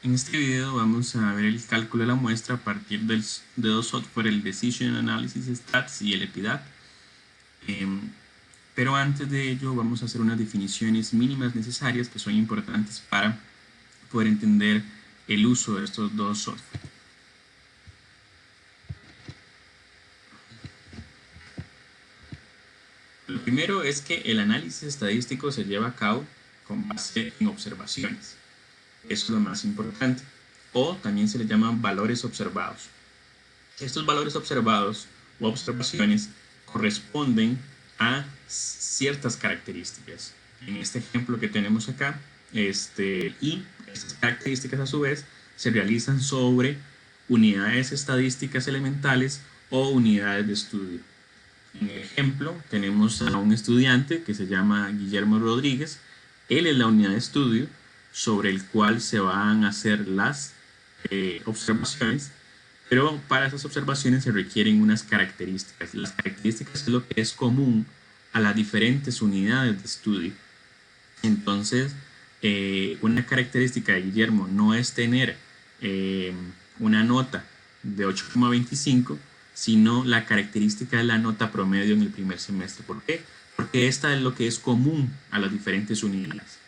En este video vamos a ver el cálculo de la muestra a partir de dos software, el Decision Analysis Stats y el EPIDAT. Pero antes de ello vamos a hacer unas definiciones mínimas necesarias que son importantes para poder entender el uso de estos dos software. Lo primero es que el análisis estadístico se lleva a cabo con base en observaciones. Eso es lo más importante. O también se le llaman valores observados. Estos valores observados o observaciones corresponden a ciertas características. En este ejemplo que tenemos acá, y estas características a su vez se realizan sobre unidades estadísticas elementales o unidades de estudio. En el ejemplo tenemos a un estudiante que se llama Guillermo Rodríguez. Él es la unidad de estudio sobre el cual se van a hacer las observaciones, pero para esas observaciones se requieren unas características. Las características es lo que es común a las diferentes unidades de estudio. Entonces, una característica de Guillermo no es tener una nota de 8,25, sino la característica de la nota promedio en el primer semestre. ¿Por qué? Porque esta es lo que es común a las diferentes unidades.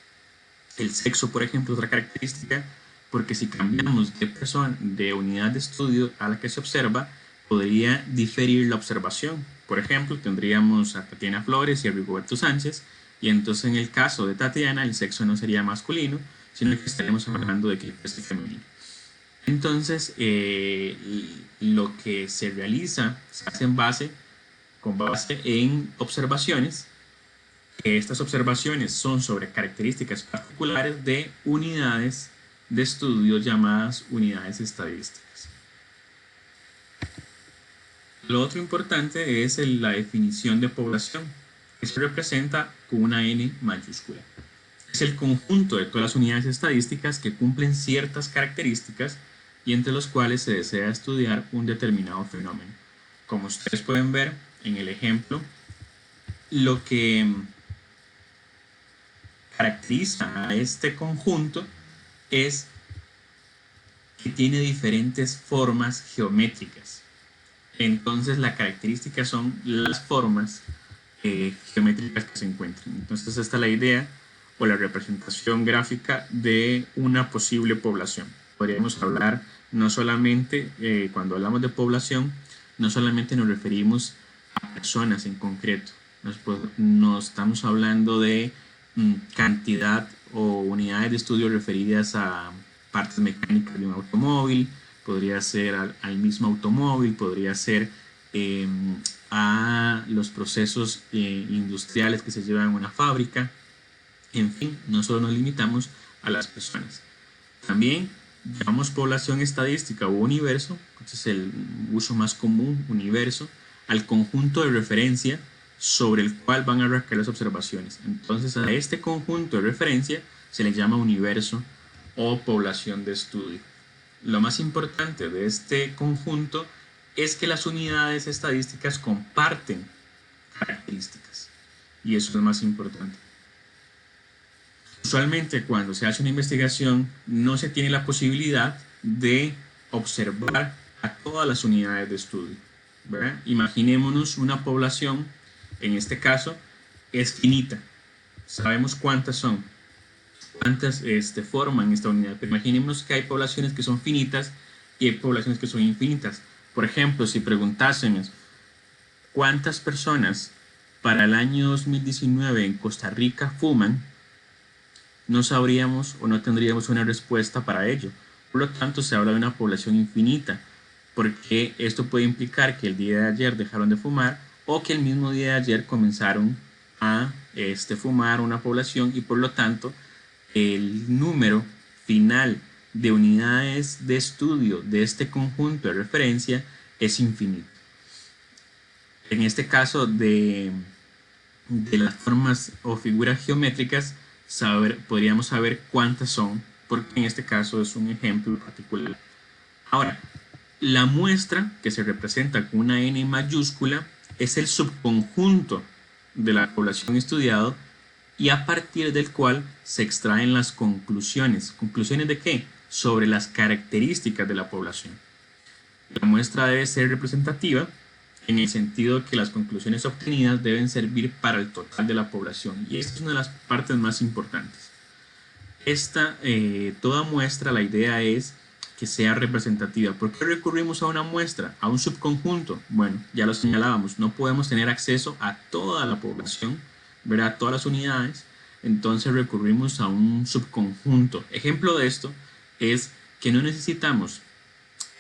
El sexo, por ejemplo, es otra característica, porque si cambiamos de unidad de estudio a la que se observa, podría diferir la observación. Por ejemplo, tendríamos a Tatiana Flores y a Rigoberto Sánchez, y entonces en el caso de Tatiana el sexo no sería masculino, sino que estaremos hablando de que es femenino. Entonces, lo que se realiza se hace con base en observaciones. Estas observaciones son sobre características particulares de unidades de estudio llamadas unidades estadísticas. Lo otro importante es la definición de población, que se representa con una N mayúscula. Es el conjunto de todas las unidades estadísticas que cumplen ciertas características y entre los cuales se desea estudiar un determinado fenómeno. Como ustedes pueden ver en el ejemplo, lo que caracteriza a este conjunto es que tiene diferentes formas geométricas. Entonces la característica son las formas geométricas que se encuentran. Entonces esta es la idea o la representación gráfica de una posible población. Podríamos hablar no solamente, cuando hablamos de población, no solamente nos referimos a personas en concreto, nos estamos hablando de cantidad o unidades de estudio referidas a partes mecánicas de un automóvil, podría ser al mismo automóvil, podría ser a los procesos industriales que se llevan en una fábrica. En fin, no solo nos limitamos a las personas. También llamamos población estadística o universo, ese es el uso más común, universo, al conjunto de referencia sobre el cual van a recaer las observaciones. Entonces a este conjunto de referencia se le llama universo o población de estudio. Lo más importante de este conjunto es que las unidades estadísticas comparten características, y eso es lo más importante. Usualmente cuando se hace una investigación no se tiene la posibilidad de observar a todas las unidades de estudio, ¿verdad? Imaginémonos una población, en este caso es finita, sabemos cuántas son, cuántas forman esta unidad, pero imaginemos que hay poblaciones que son finitas y hay poblaciones que son infinitas. Por ejemplo, si preguntásemos cuántas personas para el año 2019 en Costa Rica fuman, no sabríamos o no tendríamos una respuesta para ello. Por lo tanto, se habla de una población infinita, porque esto puede implicar que el día de ayer dejaron de fumar o que el mismo día de ayer comenzaron a fumar una población, y por lo tanto el número final de unidades de estudio de este conjunto de referencia es infinito. En este caso de las formas o figuras geométricas, podríamos saber cuántas son, porque en este caso es un ejemplo particular. Ahora, la muestra, que se representa con una N mayúscula, es el subconjunto de la población estudiada y a partir del cual se extraen las conclusiones. ¿Conclusiones de qué? Sobre las características de la población. La muestra debe ser representativa en el sentido que las conclusiones obtenidas deben servir para el total de la población, y esta es una de las partes más importantes. Toda muestra, la idea es que sea representativa. ¿Por qué recurrimos a una muestra? A un subconjunto. Bueno, ya lo señalábamos, no podemos tener acceso a toda la población, ¿verdad? A todas las unidades, entonces recurrimos a un subconjunto. Ejemplo de esto es que no necesitamos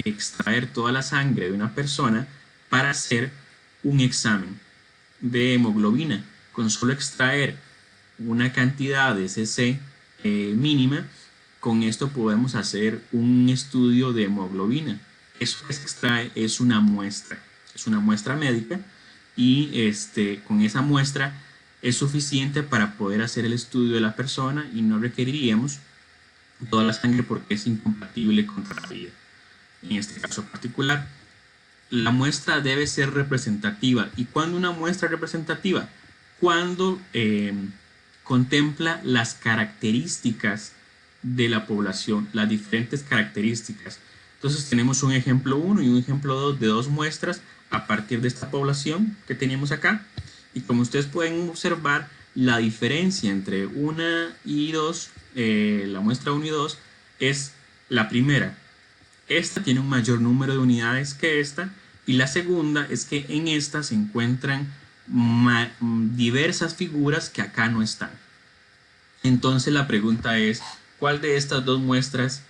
extraer toda la sangre de una persona para hacer un examen de hemoglobina. Con solo extraer una cantidad de cc mínima, con esto podemos hacer un estudio de hemoglobina. Eso que se extrae es una muestra médica, y con esa muestra es suficiente para poder hacer el estudio de la persona, y no requeriríamos toda la sangre porque es incompatible con la vida. En este caso particular, la muestra debe ser representativa. ¿Y cuándo una muestra representativa? Cuando contempla las características de la población, las diferentes características. Entonces tenemos un ejemplo 1 y un ejemplo 2 de dos muestras a partir de esta población que teníamos acá. Y como ustedes pueden observar, la diferencia entre una y dos, la muestra 1 y 2, es la primera. Esta tiene un mayor número de unidades que esta, y la segunda es que en esta se encuentran diversas figuras que acá no están. Entonces la pregunta es, ¿cuál de estas dos muestras,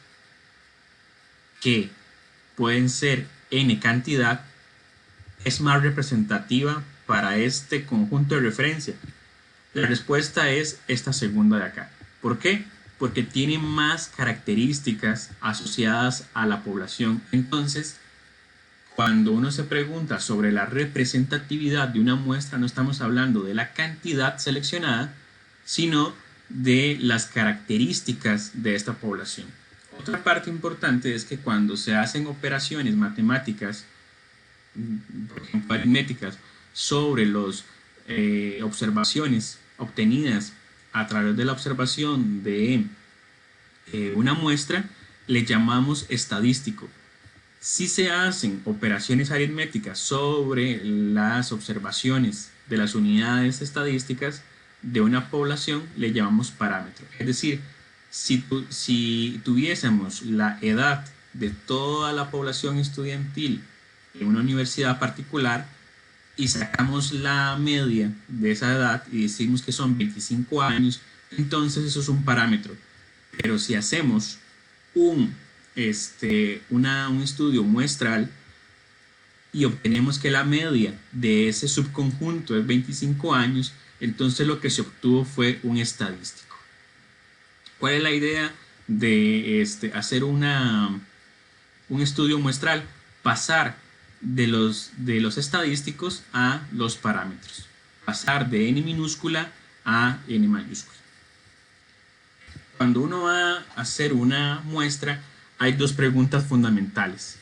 que pueden ser n cantidad, es más representativa para este conjunto de referencia? La respuesta es esta segunda de acá. ¿Por qué? Porque tiene más características asociadas a la población. Entonces, cuando uno se pregunta sobre la representatividad de una muestra, no estamos hablando de la cantidad seleccionada, sino de las características de esta población. Otra parte importante es que cuando se hacen operaciones matemáticas, por ejemplo aritméticas, sobre las observaciones obtenidas a través de la observación de una muestra, le llamamos estadístico. Si se hacen operaciones aritméticas sobre las observaciones de las unidades estadísticas de una población, le llamamos parámetro. Es decir, si tuviésemos la edad de toda la población estudiantil en una universidad particular y sacamos la media de esa edad y decimos que son 25 años, entonces eso es un parámetro. Pero si hacemos un estudio muestral y obtenemos que la media de ese subconjunto es 25 años, entonces lo que se obtuvo fue un estadístico. ¿Cuál es la idea de hacer un estudio muestral? Pasar de los estadísticos a los parámetros. Pasar de n minúscula a n mayúscula. Cuando uno va a hacer una muestra, hay dos preguntas fundamentales.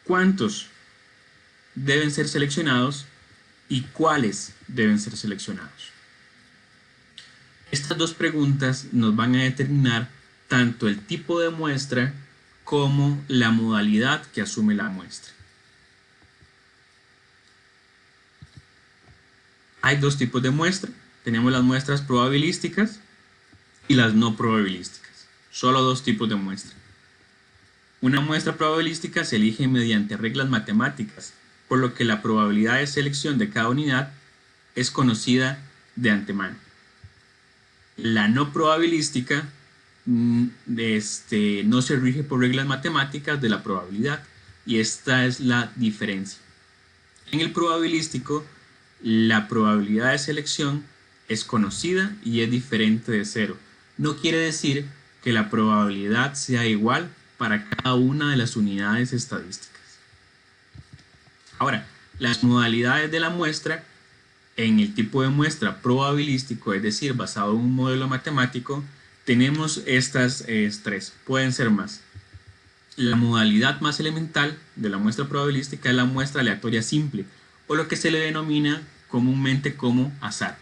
¿Cuántos deben ser seleccionados y cuáles deben ser seleccionados? Estas dos preguntas nos van a determinar tanto el tipo de muestra como la modalidad que asume la muestra. Hay dos tipos de muestra. Tenemos las muestras probabilísticas y las no probabilísticas. Solo dos tipos de muestra. Una muestra probabilística se elige mediante reglas matemáticas, por lo que la probabilidad de selección de cada unidad es conocida de antemano. La no probabilística no se rige por reglas matemáticas de la probabilidad, y esta es la diferencia. En el probabilístico, la probabilidad de selección es conocida y es diferente de cero. No quiere decir que la probabilidad sea igual para cada una de las unidades estadísticas. Ahora, las modalidades de la muestra en el tipo de muestra probabilístico, es decir, basado en un modelo matemático, tenemos estas tres, pueden ser más. La modalidad más elemental de la muestra probabilística es la muestra aleatoria simple, o lo que se le denomina comúnmente como azar.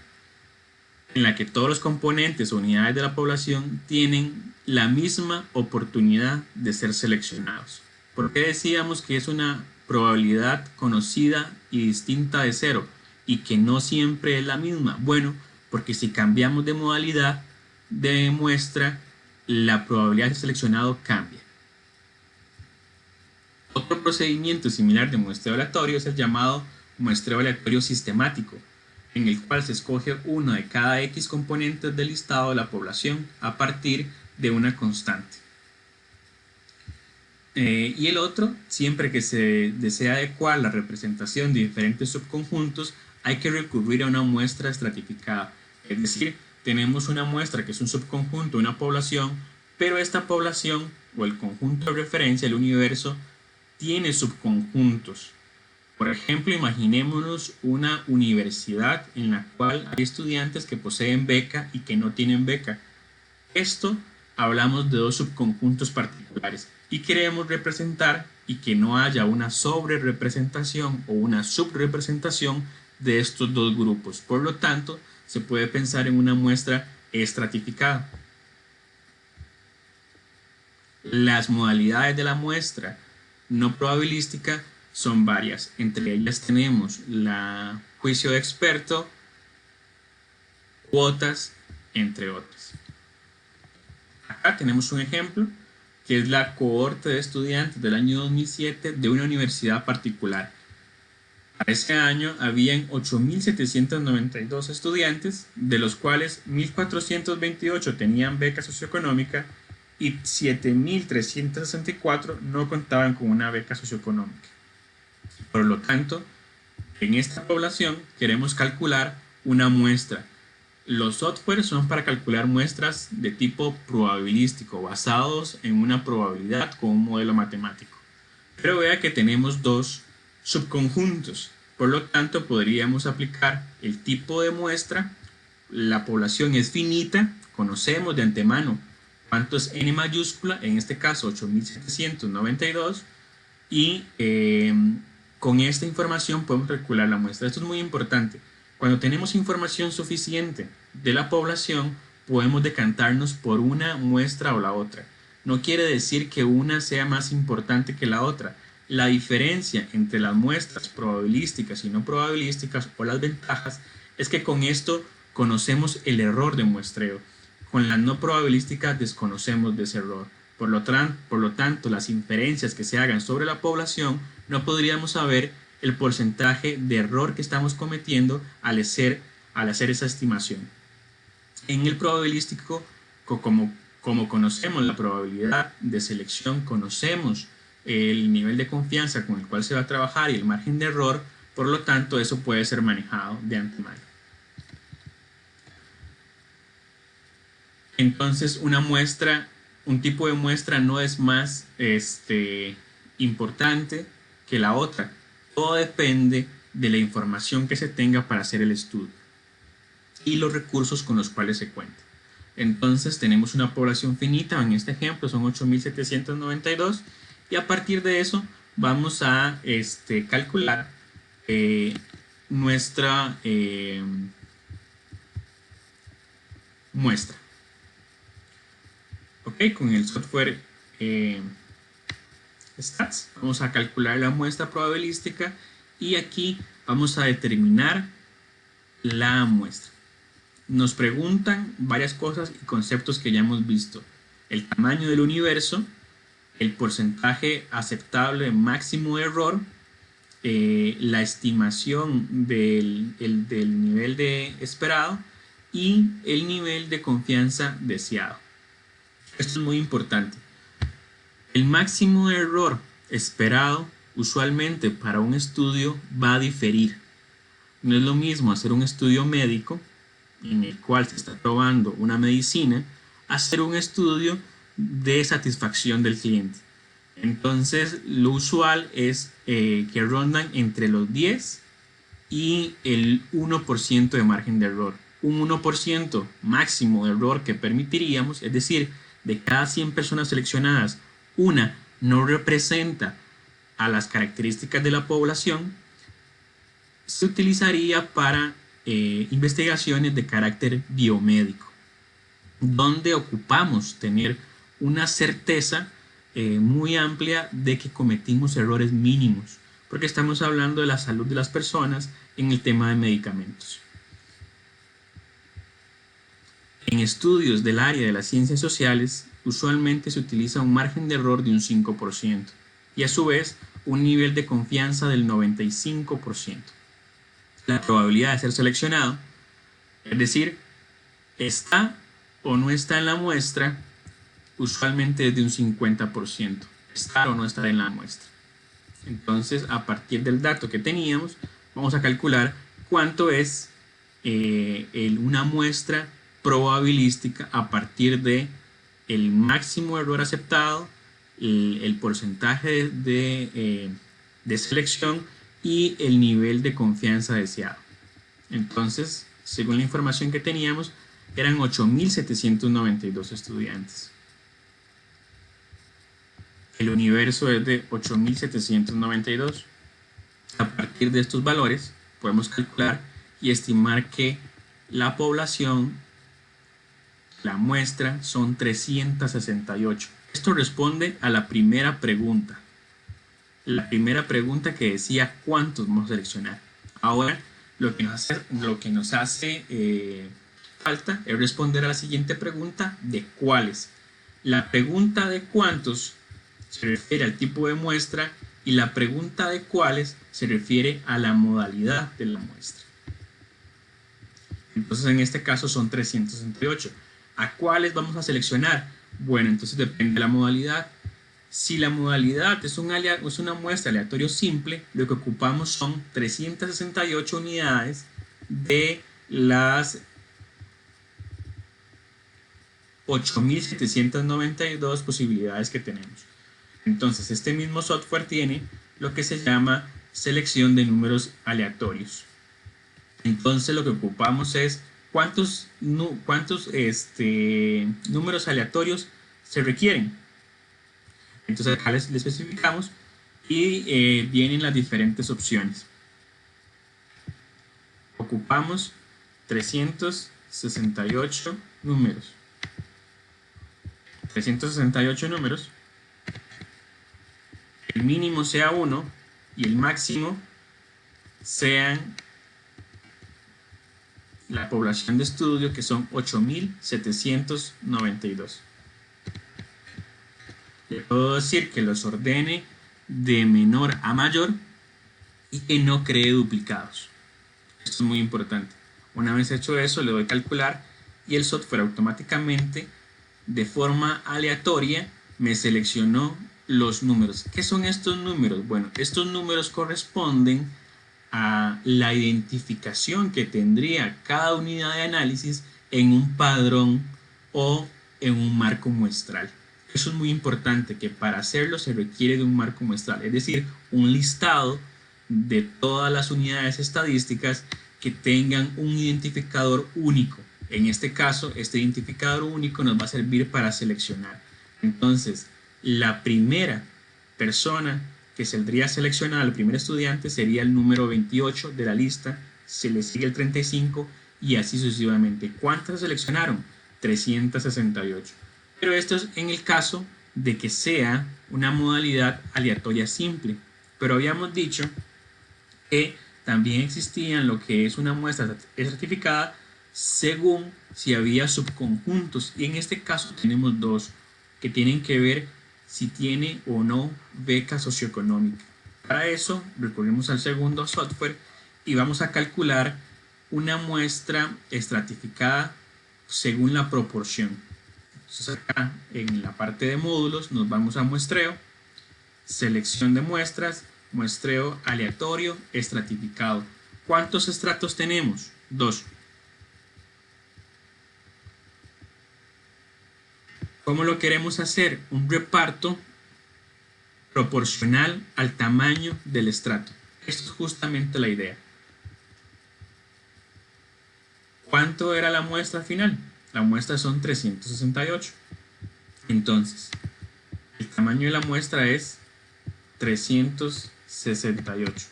en la que todos los componentes o unidades de la población tienen la misma oportunidad de ser seleccionados. ¿Por qué decíamos que es una probabilidad conocida y distinta de cero y que no siempre es la misma? Bueno, porque si cambiamos de modalidad de muestra, la probabilidad de ser seleccionado cambia. Otro procedimiento similar de muestreo aleatorio es el llamado muestreo aleatorio sistemático, en el cual se escoge uno de cada X componentes del listado de la población a partir de una constante. Y el otro, siempre que se desea adecuar la representación de diferentes subconjuntos, hay que recurrir a una muestra estratificada. Es decir, tenemos una muestra que es un subconjunto de una población, pero esta población o el conjunto de referencia, el universo, tiene subconjuntos. Por ejemplo, imaginémonos una universidad en la cual hay estudiantes que poseen beca y que no tienen beca. Esto hablamos de dos subconjuntos particulares y queremos representar y que no haya una sobrerepresentación o una subrepresentación de estos dos grupos. Por lo tanto, se puede pensar en una muestra estratificada. Las modalidades de la muestra no probabilística son varias. Entre ellas tenemos la juicio de experto, cuotas, entre otras. Acá tenemos un ejemplo que es la cohorte de estudiantes del año 2007 de una universidad particular. Para ese año habían 8.792 estudiantes, de los cuales 1.428 tenían beca socioeconómica y 7.364 no contaban con una beca socioeconómica. Por lo tanto, en esta población queremos calcular una muestra. Los softwares son para calcular muestras de tipo probabilístico, basados en una probabilidad con un modelo matemático. Pero vea que tenemos dos subconjuntos. Por lo tanto, podríamos aplicar el tipo de muestra. La población es finita, conocemos de antemano cuánto es n mayúscula, en este caso 8.792, y con esta información podemos calcular la muestra. Esto es muy importante. Cuando tenemos información suficiente de la población, podemos decantarnos por una muestra o la otra. No quiere decir que una sea más importante que la otra. La diferencia entre las muestras probabilísticas y no probabilísticas, o las ventajas, es que con esto conocemos el error de muestreo. Con las no probabilísticas desconocemos de ese error. Por lo tanto, las inferencias que se hagan sobre la población no podríamos saber el porcentaje de error que estamos cometiendo al hacer esa estimación. En el probabilístico, como conocemos la probabilidad de selección, conocemos el nivel de confianza con el cual se va a trabajar y el margen de error, por lo tanto eso puede ser manejado de antemano. Entonces un tipo de muestra no es más importante que la otra. Todo depende de la información que se tenga para hacer el estudio y los recursos con los cuales se cuenta. Entonces tenemos una población finita, en este ejemplo son 8.792, y a partir de eso vamos a calcular nuestra muestra. Ok, con el software Stats vamos a calcular la muestra probabilística y aquí vamos a determinar la muestra. Nos preguntan varias cosas y conceptos que ya hemos visto: el tamaño del universo, el porcentaje aceptable máximo de error, la estimación del nivel de esperado y el nivel de confianza deseado. Esto es muy importante. El máximo de error esperado usualmente para un estudio va a diferir. No es lo mismo hacer un estudio médico en el cual se está probando una medicina, hacer un estudio de satisfacción del cliente. Entonces, lo usual es que rondan entre los 10 y el 1% de margen de error. Un 1% máximo de error que permitiríamos, es decir, de cada 100 personas seleccionadas, una no representa a las características de la población, se utilizaría para investigaciones de carácter biomédico, donde ocupamos tener una certeza muy amplia de que cometimos errores mínimos, porque estamos hablando de la salud de las personas en el tema de medicamentos. En estudios del área de las ciencias sociales, usualmente se utiliza un margen de error de un 5% y a su vez un nivel de confianza del 95%. La probabilidad de ser seleccionado, es decir, está o no está en la muestra, usualmente es de un 50%, estar o no estar en la muestra. Entonces, a partir del dato que teníamos, vamos a calcular cuánto es una muestra probabilística a partir de el máximo error aceptado, el porcentaje de selección y el nivel de confianza deseado. Entonces, según la información que teníamos, eran 8.792 estudiantes. El universo es de 8.792. A partir de estos valores, podemos calcular y estimar que la población, la muestra, son 368. Esto responde a la primera pregunta. La primera pregunta que decía cuántos vamos a seleccionar. Ahora, lo que nos hace falta es responder a la siguiente pregunta de cuáles. La pregunta de cuántos se refiere al tipo de muestra y la pregunta de cuáles se refiere a la modalidad de la muestra. Entonces, en este caso son 368. ¿A cuáles vamos a seleccionar? Bueno, entonces depende de la modalidad. Si la modalidad es una muestra aleatorio simple, lo que ocupamos son 368 unidades de las 8.792 posibilidades que tenemos. Entonces, este mismo software tiene lo que se llama selección de números aleatorios. Entonces, lo que ocupamos es cuántos números aleatorios se requieren. Entonces, acá les especificamos y vienen las diferentes opciones. Ocupamos 368 números. 368 números. El mínimo sea 1 y el máximo sean la población de estudio, que son 8.792. Le puedo decir que los ordene de menor a mayor y que no cree duplicados. Esto es muy importante. Una vez hecho eso, le doy a calcular y el software automáticamente, de forma aleatoria, me seleccionó los números. ¿Qué son estos números? Bueno, estos números corresponden a la identificación que tendría cada unidad de análisis en un padrón o en un marco muestral. Eso es muy importante, que para hacerlo se requiere de un marco muestral, es decir, un listado de todas las unidades estadísticas que tengan un identificador único. En este caso, este identificador único nos va a servir para seleccionar. Entonces, la primera persona que saldría seleccionada, el primer estudiante, sería el número 28 de la lista, se le sigue el 35 y así sucesivamente. ¿Cuántas seleccionaron? 368. Pero esto es en el caso de que sea una modalidad aleatoria simple. Pero habíamos dicho que también existían lo que es una muestra estratificada según si había subconjuntos, y en este caso tenemos dos que tienen que ver si tiene o no beca socioeconómica. Para eso recurrimos al segundo software y vamos a calcular una muestra estratificada según la proporción. Entonces acá en la parte de módulos nos vamos a muestreo, selección de muestras, muestreo aleatorio estratificado. ¿Cuántos estratos tenemos? 2. ¿Cómo lo queremos hacer? Un reparto proporcional al tamaño del estrato. Esto es justamente la idea. ¿Cuánto era la muestra final? La muestra son 368. Entonces, el tamaño de la muestra es 368.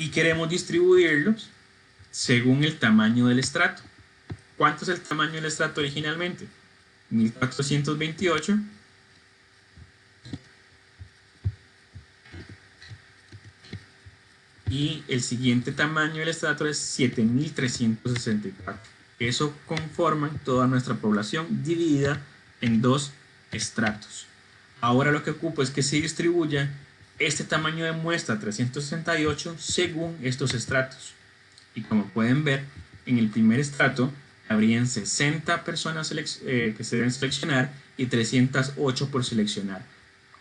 y queremos distribuirlos según el tamaño del estrato. ¿Cuánto es el tamaño del estrato originalmente? 1428. Y el siguiente tamaño del estrato es 7364. Eso conforman toda nuestra población dividida en dos estratos. Ahora lo que ocupo es que se distribuya este tamaño de muestra 368 según estos estratos. Y como pueden ver, en el primer estrato habrían 60 personas que se deben seleccionar y 308 por seleccionar.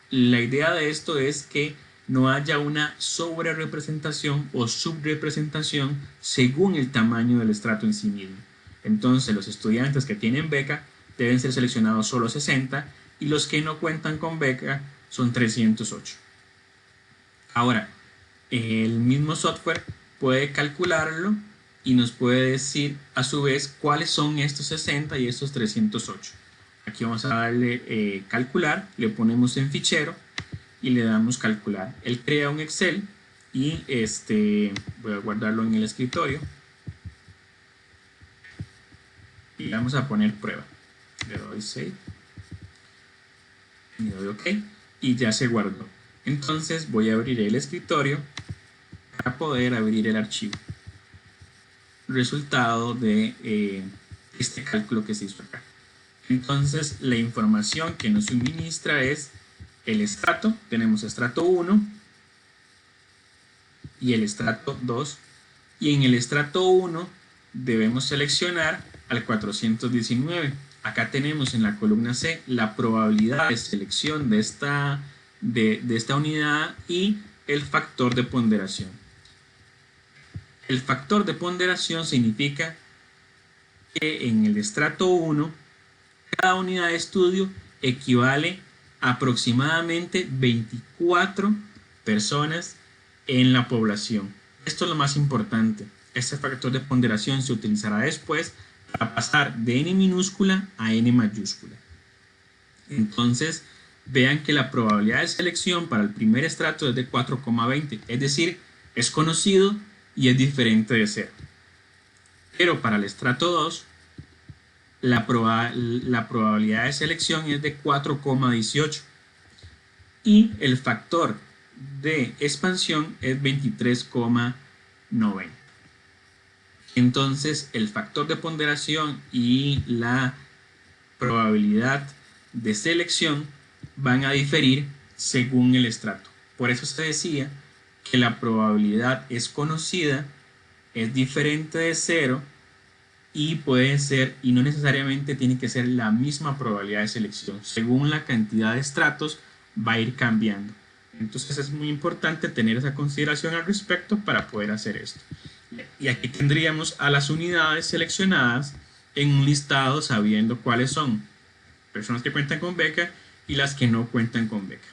La idea de esto es que no haya una sobrerepresentación o subrepresentación según el tamaño del estrato en sí mismo. Entonces los estudiantes que tienen beca deben ser seleccionados solo 60 y los que no cuentan con beca son 308. Ahora, el mismo software puede calcularlo y nos puede decir a su vez cuáles son estos 60 y estos 308. Aquí vamos a darle calcular, le ponemos en fichero y le damos calcular. Él crea un Excel y voy a guardarlo en el escritorio y vamos a poner prueba. Le doy save y le doy OK y ya se guardó. Entonces voy a abrir el escritorio para poder abrir el archivo resultado de este cálculo que se hizo acá. Entonces la información que nos suministra es el estrato. Tenemos estrato 1 y el estrato 2, y en el estrato 1 debemos seleccionar al 419. Acá tenemos en la columna C la probabilidad de selección de esta unidad y el factor de ponderación. El factor de ponderación significa que en el estrato 1 cada unidad de estudio equivale a aproximadamente 24 personas en la población. Esto es lo más importante. Este factor de ponderación se utilizará después para pasar de n minúscula a n mayúscula. Entonces, vean que la probabilidad de selección para el primer estrato es de 4,20, es decir, es conocido y es diferente de 0. Pero para el estrato 2, la probabilidad de selección es de 4,18 y el factor de expansión es 23,90. Entonces el factor de ponderación y la probabilidad de selección van a diferir según el estrato. Por eso se decía que la probabilidad es conocida, es diferente de 0 y puede ser, y no necesariamente tiene que ser la misma probabilidad de selección. Según la cantidad de estratos va a ir cambiando. Entonces es muy importante tener esa consideración al respecto para poder hacer esto. Y aquí tendríamos a las unidades seleccionadas en un listado sabiendo cuáles son personas que cuentan con beca y las que no cuentan con beca.